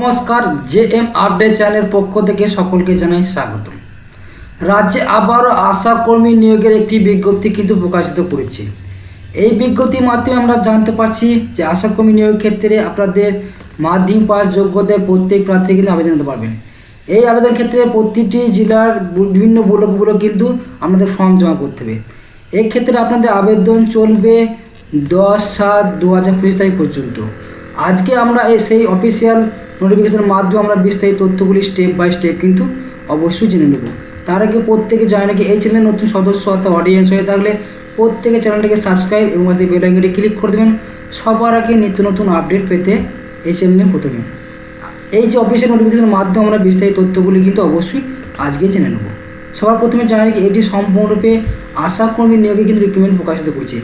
নমস্কার, JM update চ্যানেলের পক্ষ থেকে সকলকে জানাই স্বাগত। রাজ্যে আবারও আশাকর্মী নিয়োগের একটি বিজ্ঞপ্তি কিন্তু প্রকাশিত করেছে। এই বিজ্ঞপ্তির মাধ্যমে আমরা জানতে পারছি যে আশাকর্মী নিয়োগের ক্ষেত্রে আপনাদের মাধ্যমিক পাস যোগ্যতায় প্রত্যেক প্রার্থী কিন্তু আবেদন করতে পারবেন। এই আবেদন ক্ষেত্রে প্রতিটি জেলার বিভিন্ন ব্লকগুলো কিন্তু আপনাদের ফর্ম জমা করতে হবে। এক্ষেত্রে আপনাদের আবেদন চলবে 10/7/2025 তারিখ পর্যন্ত। আজকে আমরা সেই অফিসিয়াল নোটিফিকেশনের মাধ্যমে আমরা বিস্তারিত তথ্যগুলি স্টেপ বাই স্টেপ কিন্তু অবশ্যই জেনে নেব। তার আগে প্রত্যেকে জানে নাকি এই চ্যানেলের নতুন সদস্য অর্থাৎ অডিয়েন্স হয়ে থাকলে প্রত্যেকে চ্যানেলটিকে সাবস্ক্রাইব এবং বেল আইকনটি ক্লিক করে দেবেন সবার আগে নিত্য নতুন আপডেট পেতে এই চ্যানেলে প্রথমে। এই যে অফিসিয়াল নোটিফিকেশনের মাধ্যমে আমরা বিস্তারিত তথ্যগুলি কিন্তু অবশ্যই আজকে জেনে নেব। সবার প্রথমে জানা নাকি এটি সম্পূর্ণরূপে আশাকর্মী নিয়োগে কিন্তু রিক্রুটমেন্ট প্রকাশিত করছে।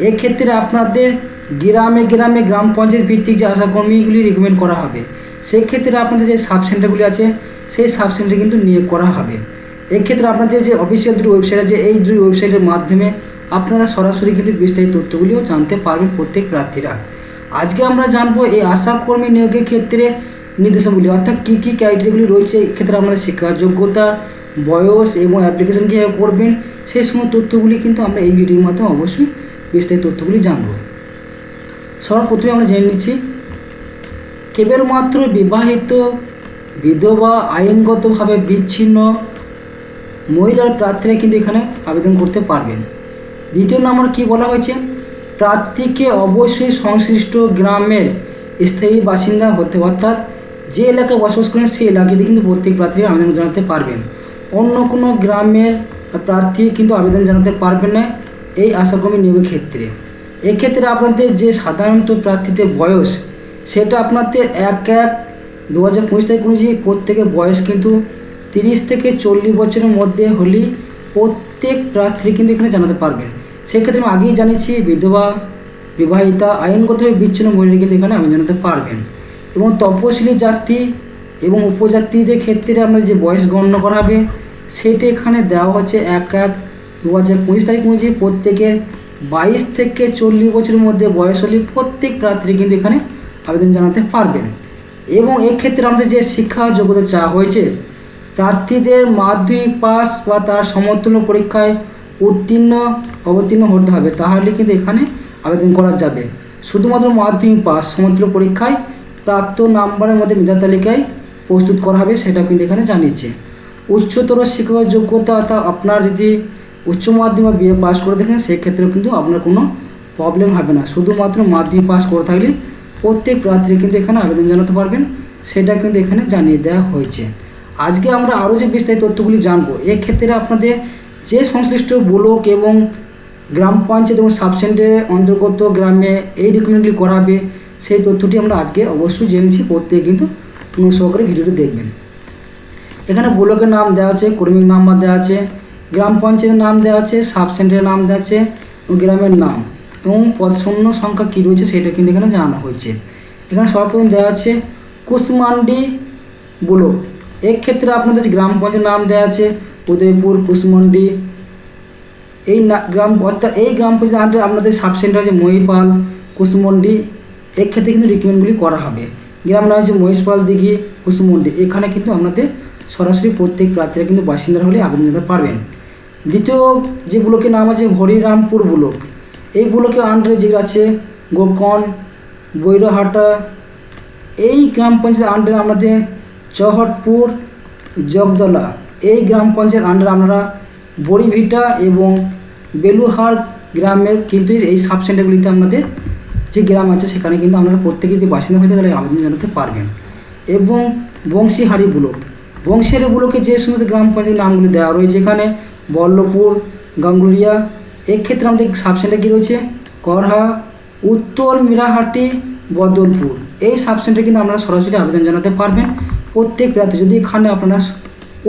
এক্ষেত্রে আপনাদের গ্রামে গ্রামে গ্রাম পঞ্চায়েত ভিত্তিক যে আশাকর্মীগুলি রিক্রুটমেন্ট করা হবে, সেক্ষেত্রে আপনাদের যে সাব সেন্টারগুলি আছে সেই সাব সেন্টারে কিন্তু নিয়োগ করা হবে। এক্ষেত্রে আপনাদের যে অফিসিয়াল দুটি ওয়েবসাইট আছে, এই দুটি ওয়েবসাইটের মাধ্যমে আপনারা সরাসরি কিন্তু বিস্তারিত তথ্যগুলিও জানতে পারবেন প্রত্যেক প্রার্থীরা। আজকে আমরা জানবো এই আশাকর্মী নিয়োগের ক্ষেত্রে নির্দেশাবলী অর্থাৎ কী কী ক্রাইটেরিয়াগুলি রয়েছে। এক্ষেত্রে আপনাদের শিক্ষা যোগ্যতা, বয়স এবং অ্যাপ্লিকেশন কীভাবে করবেন সেই সমস্ত তথ্যগুলি কিন্তু আমরা এই ভিডিওর মাধ্যমে অবশ্যই বিস্তারিত তথ্যগুলি জানবো। সবার প্রথমে আমরা জেনে নিচ্ছি কেবলমাত্র বিবাহিত, বিধবা, আইনগতভাবে বিচ্ছিন্ন মহিলার প্রার্থীরা কিন্তু এখানে আবেদন করতে পারবেন। দ্বিতীয় নম্বর কি বলা হয়েছে, প্রার্থীকে অবশ্যই সংশ্লিষ্ট গ্রামের স্থায়ী বাসিন্দা হতে হবে, অর্থাৎ যে এলাকায় বসবাস করেন সেই এলাকাতে কিন্তু প্রত্যেক প্রার্থীরা আবেদন জানাতে পারবেন। অন্য কোনো গ্রামের প্রার্থী কিন্তু আবেদন জানাতে পারবেন না এই আশাকর্মী নিয়োগের ক্ষেত্রে। এক্ষেত্রে আপনাদের যে সাধারণত প্রার্থীদের বয়স সেটা আপনাদের 1/1/2025 তারিখ অনুযায়ী প্রত্যেকের বয়স কিন্তু 30 থেকে 40 বছরের মধ্যে হলেই প্রত্যেক প্রার্থী কিন্তু এখানে জানাতে পারবেন। সেক্ষেত্রে আমি আগেই জানিয়েছি বিধবা, বিবাহিতা, আইনগতভাবে বিচ্ছিন্ন মহিলা কিন্তু এখানে আবেদন জানাতে পারবেন। এবং তপশিলি জাতি এবং উপজাতিদের ক্ষেত্রে আপনার যে বয়স গণ্য করা হবে সেটা এখানে দেওয়া হচ্ছে 1/1/2025 তারিখ অনুযায়ী প্রত্যেকের 22 থেকে 40 বছরের মধ্যে বয়স হলে প্রত্যেক প্রার্থী কিন্তু এখানে আবেদন জানাতে পারবেন। এবং এক্ষেত্রে আমাদের যে শিক্ষা যোগ্যতা চাওয়া হয়েছে, প্রার্থীদের মাধ্যমিক পাস বা তার সমতুল্য পরীক্ষায় অবতীর্ণ হতে হবে, তাহলে কিন্তু এখানে আবেদন করা যাবে। শুধুমাত্র মাধ্যমিক পাস সমতুল্য পরীক্ষায় প্রাপ্ত নাম্বারের মধ্যে মেধা তালিকায় প্রস্তুত করা হবে, সেটা কিন্তু এখানে জানিয়েছে। উচ্চতর শিক্ষা যোগ্যতা অর্থাৎ আপনার যদি উচ্চ মাধ্যমিক বা বিএ পাস করে দেখেন সেক্ষেত্রেও কিন্তু আপনার কোনো প্রবলেম হবে না। শুধুমাত্র মাধ্যমিক পাস করে থাকলে প্রত্যেক প্রার্থী কিন্তু এখানে আবেদন জানাতে পারবেন, সেটা কিন্তু এখানে জানিয়ে দেওয়া হয়েছে। আজকে আমরা আরও যে বিস্তারিত তথ্যগুলি জানবো, এক্ষেত্রে আপনাদের যে সংশ্লিষ্ট ব্লক এবং গ্রাম পঞ্চায়েত এবং সাব সেন্টারের অন্তর্গত গ্রামে এই রিক্রুটমেন্টগুলি করাবে সেই তথ্যটি আমরা আজকে অবশ্যই জেনেছি। প্রত্যেকে কিন্তু অনুসহকারে ভিডিওটি দেখবেন। এখানে ব্লকের নাম দেওয়া আছে, কর্মীর নাম্বার দেওয়া আছে, গ্রাম পঞ্চায়েতের নাম দেওয়া আছে, সাব সেন্টারের নাম দেওয়া আছে, গ্রামের নাম এবং শূন্য সংখ্যা কী রয়েছে সেটা কিন্তু এখানে জানানো হয়েছে। এখানে সর্বপ্রথম দেওয়া আছে কুশমান্ডি ব্লক। এক্ষেত্রে আপনাদের যে গ্রাম পঞ্চায়েত নাম দেওয়া আছে উদয়পুর, কুশমান্ডি, এই গ্রাম অর্থাৎ এই গ্রাম পঞ্চায়েত আন্ডারে আপনাদের সাব সেন্টার আছে মহিপাল, কুশমন্ডি। এক্ষেত্রে কিন্তু রিক্রুটমেন্টগুলি করা হবে। গ্রাম নাম হচ্ছে মহিষপাল দিঘি, কুশমন্ডি। এখানে কিন্তু আপনাদের সরাসরি প্রত্যেক প্রার্থীরা কিন্তু বাসিন্দারা হলে আবেদন জানাতে পারবেন। দ্বিতীয় যে ব্লকের নাম আছে হরিরামপুর ব্লক। এই ব্লকের আন্ডারে যেগুলো আছে গোকন, বৈরহাটা। এই গ্রাম পঞ্চায়েত আন্ডারে আপনাদের চহটপুর, জগদলা। এই গ্রাম পঞ্চায়েত আন্ডারে আপনারা বড়িভিটা এবং বেলুহার গ্রামের কিন্তু এই সাব সেন্টারগুলিতে আপনাদের যে গ্রাম আছে সেখানে কিন্তু আপনারা প্রত্যেকে যদি বাসিন্দা হয়ে তাহলে আবেদন জানাতে পারবেন। এবং বংশীহারি ব্লক, বংশীহারি ব্লকে যে সমস্ত গ্রাম পঞ্চায়েত নামগুলি দেওয়া রয়েছে এখানে বল্লভপুর, গাঙ্গুলিয়া। এক্ষেত্রে আমাদের সাব সেন্টার কী রয়েছে করহা, উত্তর মিরাহাটি, বদলপুর। এই সাব সেন্টারে কিন্তু আপনারা সরাসরি আবেদন জানাতে পারবেন প্রত্যেক প্রার্থী। যদি এখানে আপনারা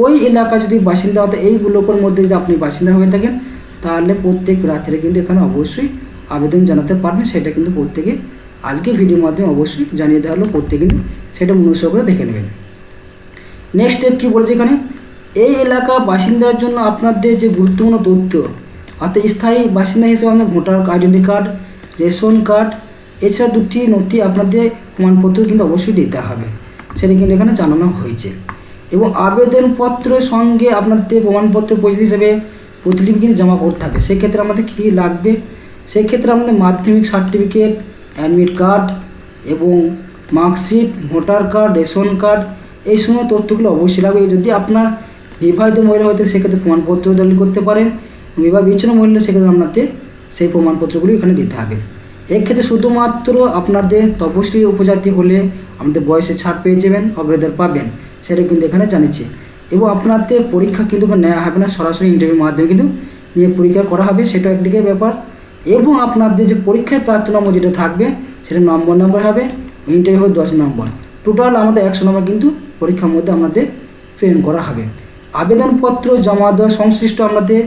ওই এলাকায় যদি বাসিন্দা হতে এই ব্লকের মধ্যে যদি আপনি বাসিন্দা হয়ে থাকেন তাহলে প্রত্যেক প্রার্থীরা কিন্তু এখানে অবশ্যই আবেদন জানাতে পারবেন। সেটা কিন্তু প্রত্যেকে আজকে ভিডিওর মাধ্যমে অবশ্যই জানিয়ে দেওয়া হলো, প্রত্যেকে কিন্তু সেটা মনুষ্য করে দেখে নেবেন। নেক্সট স্টেপ কী বলছে এখানে, এই এলাকা বাসিন্দার জন্য আপনাদের যে গুরুত্বপূর্ণ তথ্য অর্থাৎ স্থায়ী বাসিন্দা হিসেবে আপনার voter identity card, ration card, এছাড়া দুটি নথি আপনাদের প্রমাণপত্র কিন্তু অবশ্যই দিতে হবে। সেটা কিন্তু এখানে জানানো হয়েছে। এবং আবেদনপত্রের সঙ্গে আপনাদের প্রমাণপত্র পরিচিতি হিসেবে প্রতিলিপি কিন্তু জমা করতে হবে। সেক্ষেত্রে আমাদের কী লাগবে, সেক্ষেত্রে আমাদের মাধ্যমিক সার্টিফিকেট, অ্যাডমিট কার্ড এবং marksheet, voter card, ration card, এই সময় তথ্যগুলো অবশ্যই লাগবে। যদি আপনার বিবাহিত মহিলা হয়তো সেক্ষেত্রে প্রমাণপত্র দলিল করতে পারেন, বিবাহ বিচ্ছিন্ন মহিলা সেক্ষেত্রে আপনাদের সেই প্রমাণপত্রগুলি এখানে দিতে হবে। এক্ষেত্রে শুধুমাত্র আপনাদের তপশিলি উপজাতি হলে আমাদের বয়সে ছাড় পেয়ে যাবেন, অগ্রাধিকার পাবেন, সেটা কিন্তু এখানে জানিয়েছে। এবং আপনাদের পরীক্ষা কিন্তু নেওয়া হবে না, সরাসরি ইন্টারভিউর মাধ্যমে কিন্তু নিয়ে পরীক্ষা করা হবে, সেটা একদিকে ব্যাপার। এবং আপনাদের যে পরীক্ষায় প্রাপ্ত নম্বর যেটা থাকবে সেটা নম্বর হবে, ইন্টারভিউ হবে 10 নম্বর, টোটাল আমাদের 100 নম্বর কিন্তু পরীক্ষার মধ্যে আমাদের প্রেরণ করা হবে। আবেদনপত্র জমা দেওয়া সংশ্লিষ্ট আমাদের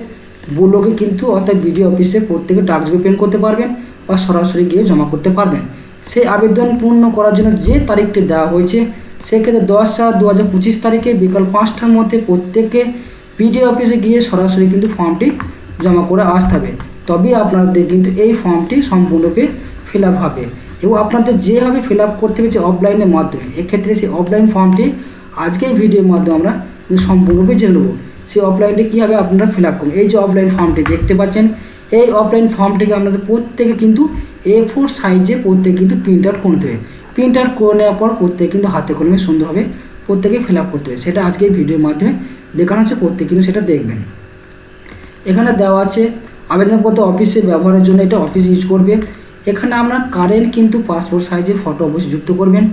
ব্লকে কিন্তু অর্থাৎ বিডিও অফিসে প্রত্যেকে ডাকযোগে প্রেরণ করতে পারবেন বা সরাসরি গিয়ে জমা করতে পারবেন। সেই আবেদন পূর্ণ করার জন্য যে তারিখটি দেওয়া হয়েছে সেক্ষেত্রে 10/7/2025 তারিখে বিকাল 5টার মধ্যে প্রত্যেকে বিডিও অফিসে গিয়ে সরাসরি কিন্তু ফর্মটি জমা করে আসতে হবে, তবেই আপনাদের কিন্তু এই ফর্মটি সম্পূর্ণরূপে ফিল আপ হবে। এবং আপনাদের যেভাবে ফিল আপ করতে হবে যে অফলাইনের মাধ্যমে, এক্ষেত্রে সেই অফলাইন ফর্মটি আজকের ভিডিওর মাধ্যমে আমরা সম্পূর্ণরূপে জেনে নেব। সেই অফলাইনটি কীভাবে আপনারা ফিল আপ করুন। এই যে অফলাইন ফর্মটি দেখতে পাচ্ছেন, এই অফলাইন ফর্মটিকে আপনাদের প্রত্যেকে কিন্তু A4 সাইজে প্রত্যেকে কিন্তু প্রিন্ট আউট করতে হবে। প্রিন্ট আউট করে নেওয়ার পর প্রত্যেকে কিন্তু হাতে কলমে সুন্দরভাবে প্রত্যেকে ফিল আপ করতে হবে। সেটা আজকে ভিডিওর মাধ্যমে দেখানো হচ্ছে, প্রত্যেকে কিন্তু সেটা দেখবেন। এখানে দেওয়া আছে আবেদনপত্র অফিসে ব্যবহারের জন্য, এটা অফিস ইউজ করবে। এখানে আপনার কারেন্ট কিন্তু পাসপোর্ট সাইজে ফটো অবশ্যই যুক্ত করবেন।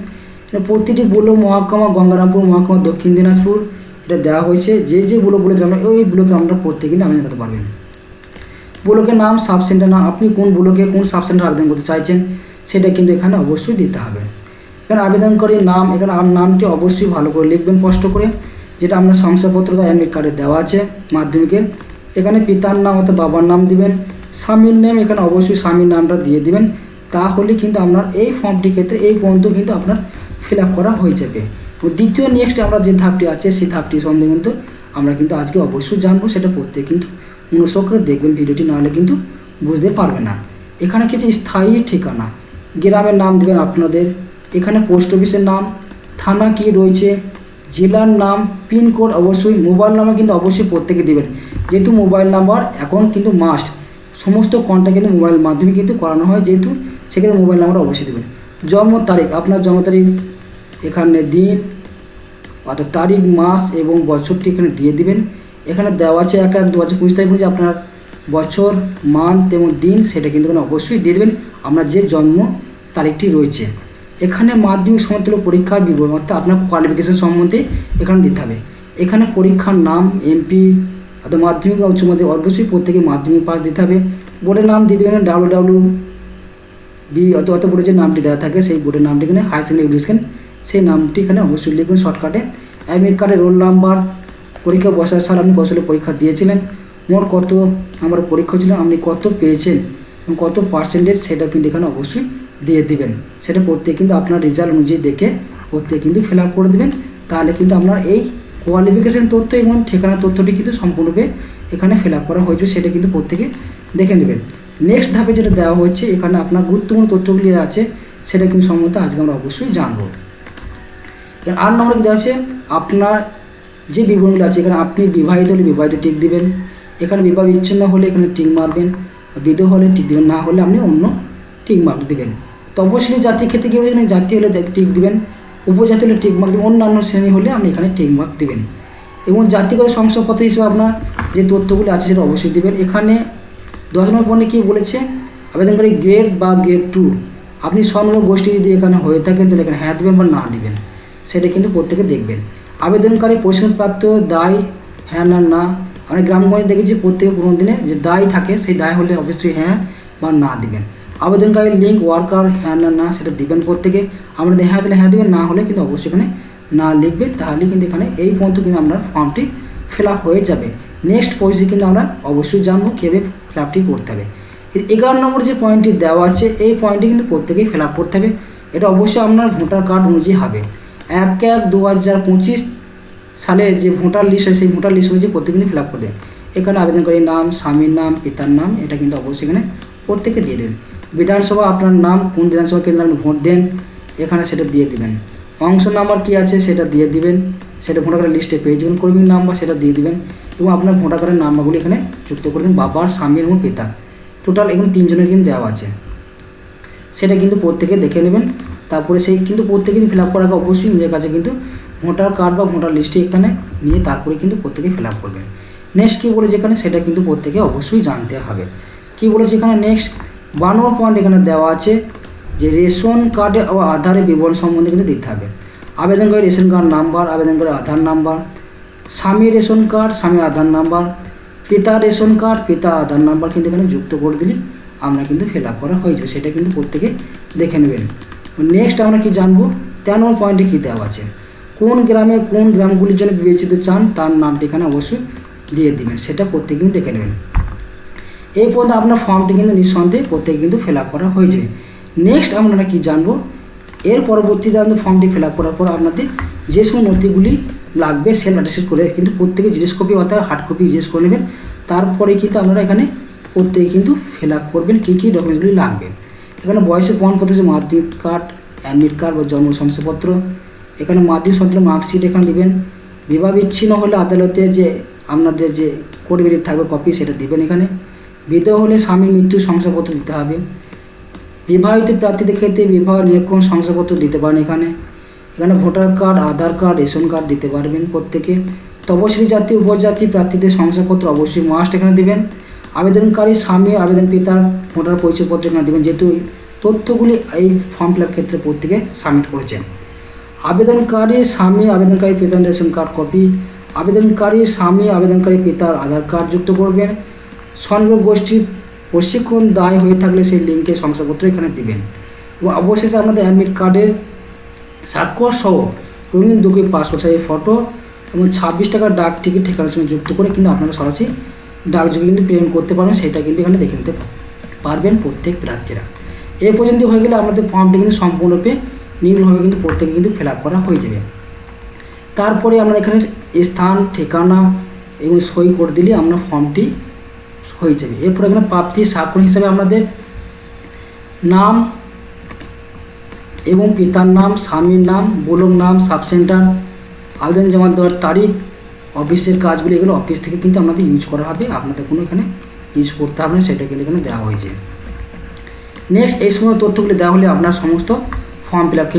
প্রতিটি ব্লক মহকুমা, গঙ্গারামপুর মহকুমা, দক্ষিণ দিনাজপুর এটা দেওয়া হয়েছে। যে ব্লকগুলো জানবেন ওই ব্লকে আমরা প্রত্যেকে কিন্তু আবেদন করতে পারবেন। ব্লকের নাম, সাব সেন্টার নাম, আপনি কোন ব্লকে কোন সাব সেন্টার আবেদন করতে চাইছেন সেটা কিন্তু এখানে অবশ্যই দিতে হবে। এখানে আবেদনকারীর নাম, এখানে নামটি অবশ্যই ভালো করে লিখবেন স্পষ্ট করে, যেটা আপনার শংসাপত্র বা অ্যাডমিট কার্ডে দেওয়া আছে মাধ্যমিকের। এখানে পিতার নাম অর্থাৎ বাবার নাম দিবেন। স্বামীর নাম এখানে অবশ্যই স্বামীর নামটা দিয়ে দিবেন, তাহলে কিন্তু আপনার এই ফর্মটির ক্ষেত্রে এই পর্যন্ত কিন্তু আপনার ফিল আপ করা হয়ে যাবে। তো দ্বিতীয় নেক্সট আমরা যে ধাপটি আছে সেই ধাপটি সম্বন্ধে কিন্তু আমরা কিন্তু আজকে অবশ্যই জানবো, সেটা প্রত্যেক কিন্তু মনোযোগ করে দেখবেন ভিডিওটি, নাহলে কিন্তু বুঝতে পারবে না। এখানে কিছু স্থায়ী ঠিকানা, গ্রামের নাম দেবেন আপনাদের, এখানে পোস্ট অফিসের নাম, থানা কি রয়েছে, জেলার নাম, পিনকোড, অবশ্যই মোবাইল নাম্বার কিন্তু অবশ্যই প্রত্যেকে দেবেন, যেহেতু মোবাইল নাম্বার এখন কিন্তু মাস্ট, সমস্ত কন্ট্যাক্ট কিন্তু মোবাইলের মাধ্যমে কিন্তু করানো হয়, যেহেতু সেখানে মোবাইল নাম্বার অবশ্যই দেবেন। জন্ম তারিখ, আপনার জন্ম তারিখ এখানে দিন অর্থাৎ তারিখ, মাস এবং বছরটি এখানে দিয়ে দিবেন। এখানে দেওয়া আছে 1/1/2025 তারিখ অনুযায়ী আপনার বছর, মান্থ এবং দিন সেটা কিন্তু এখানে অবশ্যই দিয়ে দেবেন আপনার যে জন্ম তারিখটি রয়েছে। এখানে মাধ্যমিক সমতুল্য পরীক্ষার বিবরণ অর্থাৎ আপনার কোয়ালিফিকেশন সম্বন্ধে এখানে দিতে হবে। এখানে পরীক্ষার নাম, এমপি অর্থাৎ মাধ্যমিক বা উচ্চ মাধ্যমিক অবশ্যই প্রত্যেকে মাধ্যমিক পাস দিতে হবে। বোর্ডের নাম দিয়ে দেবেন WWB অত বোর্ডের যে নামটি দেওয়া থাকে সেই বোর্ডের নামটি এখানে হায়ার সেকেন্ডারি এডুকেশন সেই নামটি এখানে অবশ্যই লিখবেন শর্টকাটে। অ্যাডমিট কার্ডের রোল নাম্বার, পরীক্ষা বসার সাল আপনি কত সালে পরীক্ষা দিয়েছিলেন, মোট কত আমার পরীক্ষা ছিল, আপনি কত পেয়েছেন এবং কত পার্সেন্টেজ সেটা কিন্তু এখানে অবশ্যই দিয়ে দিবেন। সেটা প্রত্যেক কিন্তু আপনার রেজাল্ট অনুযায়ী দেখে প্রত্যেক কিন্তু ফিল আপ করে দেবেন, তাহলে কিন্তু আপনার এই কোয়ালিফিকেশন তথ্য এবং ঠিকানা তথ্যটি কিন্তু সম্পূর্ণরূপে এখানে ফিল আপ করা হয়েছে, সেটা কিন্তু প্রত্যেকে দেখে নেবেন। নেক্সট ধাপে যেটা দেওয়া হয়েছে এখানে আপনার গুরুত্বপূর্ণ তথ্যগুলি আছে সেটা কিন্তু সম্বন্ধে আজকে আমরা অবশ্যই জানবো। 8 নম্বরে দেওয়া আছে আপনার যে বিবরণগুলো আছে, এখানে আপনি বিবাহিত হলে বিবাহিত টিক দিবেন, এখানে বিবাহ বিচ্ছিন্ন হলে এখানে টিক মারবেন, বিধবা হলে টিক দিবেন, না হলে আপনি অন্য টিক মার্ক দেবেন। তপশিলি জাতির ক্ষেত্রে কী হবে, এখানে জাতি হলে টিক দিবেন, উপজাতি হলে টিক মার্ক দেবেন, অন্যান্য শ্রেণী হলে আপনি এখানে টিক মার্ক দেবেন। এবং জাতিগত শংসাপত্র হিসেবে আপনার যে তথ্যগুলি আছে সেটা অবশ্যই দেবেন। এখানে 10 নম্বর পয়েন্টে কী বলেছে, আবেদনকারী গ্রেড বা গ্রেড 2 আপনি স্বনির্ভর গোষ্ঠী যদি এখানে হয়ে থাকেন তাহলে এখানে হ্যাঁ দেবেন বা না দেবেন, সেটা কিন্তু প্রত্যেকে দেখবেন। আবেদনকারী প্রশ্নপ্রাপ্ত দায় হ্যাঁ না না, আমরা গ্রামগঞ্জে দেখেছি প্রত্যেক 15 দিনে যে দায় থাকে সেই দায় হলে অবশ্যই হ্যাঁ বা না দিবেন। আবেদনকারী লিঙ্ক ওয়ার্কার হ্যাঁ না না সেটা দিবেন প্রত্যেকে, আমরা হ্যাঁ দিলে হ্যাঁ দেবেন, না হলে কিন্তু অবশ্যই এখানে না লিখবেন, তাহলে কিন্তু এখানে এই পর্যন্ত কিন্তু আপনার ফর্মটি ফিল আপ হয়ে যাবে। নেক্সট পজিশন কিন্তু আমরা অবশ্যই জানবো কীভাবে ফিল আপটি করতে হবে। 11 নম্বর যে পয়েন্টটি দেওয়া আছে এই পয়েন্টটি কিন্তু প্রত্যেকেই ফিল আপ করতে হবে, এটা অবশ্যই আপনার ভোটার কার্ড অনুযায়ী হবে। 1/1/2025 সালে যে ভোটার লিস্ট আছে সেই ভোটার লিস্ট অনুযায়ী প্রত্যেকে কিন্তু ফিল আপ করবে। এখানে আবেদনকারীর নাম, স্বামীর নাম, পিতার নাম এটা কিন্তু অবশ্যই এখানে প্রত্যেকে দিয়ে দেবেন। বিধানসভা আপনার নাম, কোন বিধানসভা কেন্দ্রে আপনি ভোট দেন এখানে সেটা দিয়ে দেবেন। অংশ নাম্বার কী আছে সেটা দিয়ে দিবেন, সেটা ভোটার কার্ডের লিস্টে পেয়ে যাবেন। কর্মী নাম্বার সেটা দিয়ে দিবেন এবং আপনার ভোটার কার্ডের নাম্বারগুলি এখানে যুক্ত করে দিন, বাবার, স্বামীর এবং পিতা। টোটাল এখানে 3 জনের কিন্তু দেওয়া আছে, সেটা কিন্তু প্রত্যেকে দেখে নেবেন। তারপরে সেই কিন্তু প্রত্যেকেই ফিল আপ করার আগে অবশ্যই নিজের কাছে কিন্তু ভোটার কার্ড বা ভোটার লিস্টে এখানে নিয়ে তারপরে কিন্তু প্রত্যেকে ফিল আপ করবেন। নেক্সট কী বলেছে এখানে সেটা কিন্তু প্রত্যেকে অবশ্যই জানতে হবে। কী বলেছে এখানে নেক্সট 1 নম্বর পয়েন্ট এখানে দেওয়া আছে যে রেশন কার্ডে ও আধারের বিবরণ সম্বন্ধে কিন্তু দিতে হবে। আবেদনকারী রেশন কার্ড নাম্বার, আবেদনকারী আধার নাম্বার, স্বামীর রেশন কার্ড, স্বামীর আধার নাম্বার, পিতার রেশন কার্ড, পিতা আধার নাম্বার কিন্তু এখানে যুক্ত করে দিলে আমরা কিন্তু ফিল আপ করা হয়ে যাবে, সেটা কিন্তু প্রত্যেকে দেখে নেবেন। নেক্সট আমরা কি জানবো 13 নম্বর পয়েন্টে কী দেওয়া আছে, কোন গ্রামে কোন গ্রামগুলির জন্য বিবেচিত চান তার নামটি এখানে অবশ্যই দিয়ে দিবেন, সেটা প্রত্যেকে কিন্তু দেখে নেবেন। এই পর্যন্ত আপনার ফর্মটি কিন্তু নিঃসন্দেহে প্রত্যেকে কিন্তু ফিল আপ করা হয়ে যাবে। নেক্সট আমরা কি জানবো, এর পরবর্তীতে আমাদের ফর্মটি ফিল আপ করার পর আপনাদের যে সমস্ত নথিগুলি লাগবে সেলফ অ্যাটেস্টেড করে কিন্তু প্রত্যেকে জিনিস কপি অর্থাৎ হার্ড কপি জিজ্ঞেস করে নেবেন। তারপরে কিন্তু আপনারা এখানে প্রত্যেকে কিন্তু ফিল আপ করবেন কী কী ডকুমেন্টসগুলি লাগবে। এখানে বয়সের প্রমাণপত্র হচ্ছে মাধ্যমিক কার্ড, অ্যাডমিট কার্ড বা জন্ম শংসাপত্র, এখানে মাধ্যমিক সন্তানের মার্কশিট এখানে দেবেন। বিবাহ বিচ্ছিন্ন হলে আদালতে যে আপনাদের যে কোর্ট বেরিয়ে থাকবে কপি সেটা দেবেন এখানে। বিধবা হলে স্বামীর মৃত্যুর শংসাপত্র দিতে হবে। বিবাহিত প্রার্থীদের ক্ষেত্রে বিবাহ নিরীক্ষণ শংসাপত্র দিতে পারেন এখানে। এখানে ভোটার কার্ড, আধার কার্ড, রেশন কার্ড দিতে পারবেন প্রত্যেকে। তপশিলি জাতি উপজাতি প্রার্থীদের শংসাপত্র অবশ্যই মাস্ট এখানে দেবেন। আবেদনকারী স্বামী, আবেদন পিতার ভোটার পরিচয়পত্র এখানে দেবেন, যেহেতু তথ্যগুলি এই ফর্ম ফিল আপ ক্ষেত্রে প্রত্যেকে সাবমিট করেছেন। আবেদনকারী স্বামী, আবেদনকারী পিতার রেশন কার্ড কপি, আবেদনকারী স্বামী, আবেদনকারী পিতার আধার কার্ড যুক্ত করবেন। স্বনির্ভর গোষ্ঠীর প্রশিক্ষণ দায় হয়ে থাকলে সেই লিঙ্কে শংসাপত্র এখানে দিবেন। এবং অবশেষে আমাদের অ্যাডমিট কার্ডের স্বাক্ষর সহ রঙিন 2 কপি পাসপোর্ট সাইজের ফটো এবং 26 টাকার ডাক টিকিট ঠিকানার সঙ্গে যুক্ত করে কিন্তু আপনারা সরাসরি ডাকযোগে কিন্তু পেমেন্ট করতে পারবেন, সেটা কিন্তু এখানে দেখে নিতে পারবেন প্রত্যেক প্রার্থীরা। এই পর্যন্ত হয়ে গেলে আমাদের ফর্মটি কিন্তু সম্পূর্ণরূপে নিম্নভাবে কিন্তু প্রত্যেকে কিন্তু ফিল আপ করা হয়ে যাবে। তারপরে আমরা এখানে স্থান, ঠিকানা এবং সই করে দিলে আমরা ফর্মটি হয়ে যাবে। এরপর এখানে প্রাপ্তি স্বাক্ষর হিসাবে আপনাদের নাম এবং পিতার নাম, স্বামীর নাম, ব্লক নাম, সাব সেন্টার, আবেদন জমা দেওয়ার তারিখ, অফিসের কাজগুলি এগুলো অফিস থেকে কিন্তু আপনাদের ইউজ করা হবে, আপনাদের কোনো এখানে ইউজ করতে হবে না, সেটা কিন্তু এখানে দেওয়া হয়েছে। নেক্সট এই সময় তথ্যগুলি দেওয়া হলে আপনার সমস্ত ফর্ম ফিল আপ কিন্তু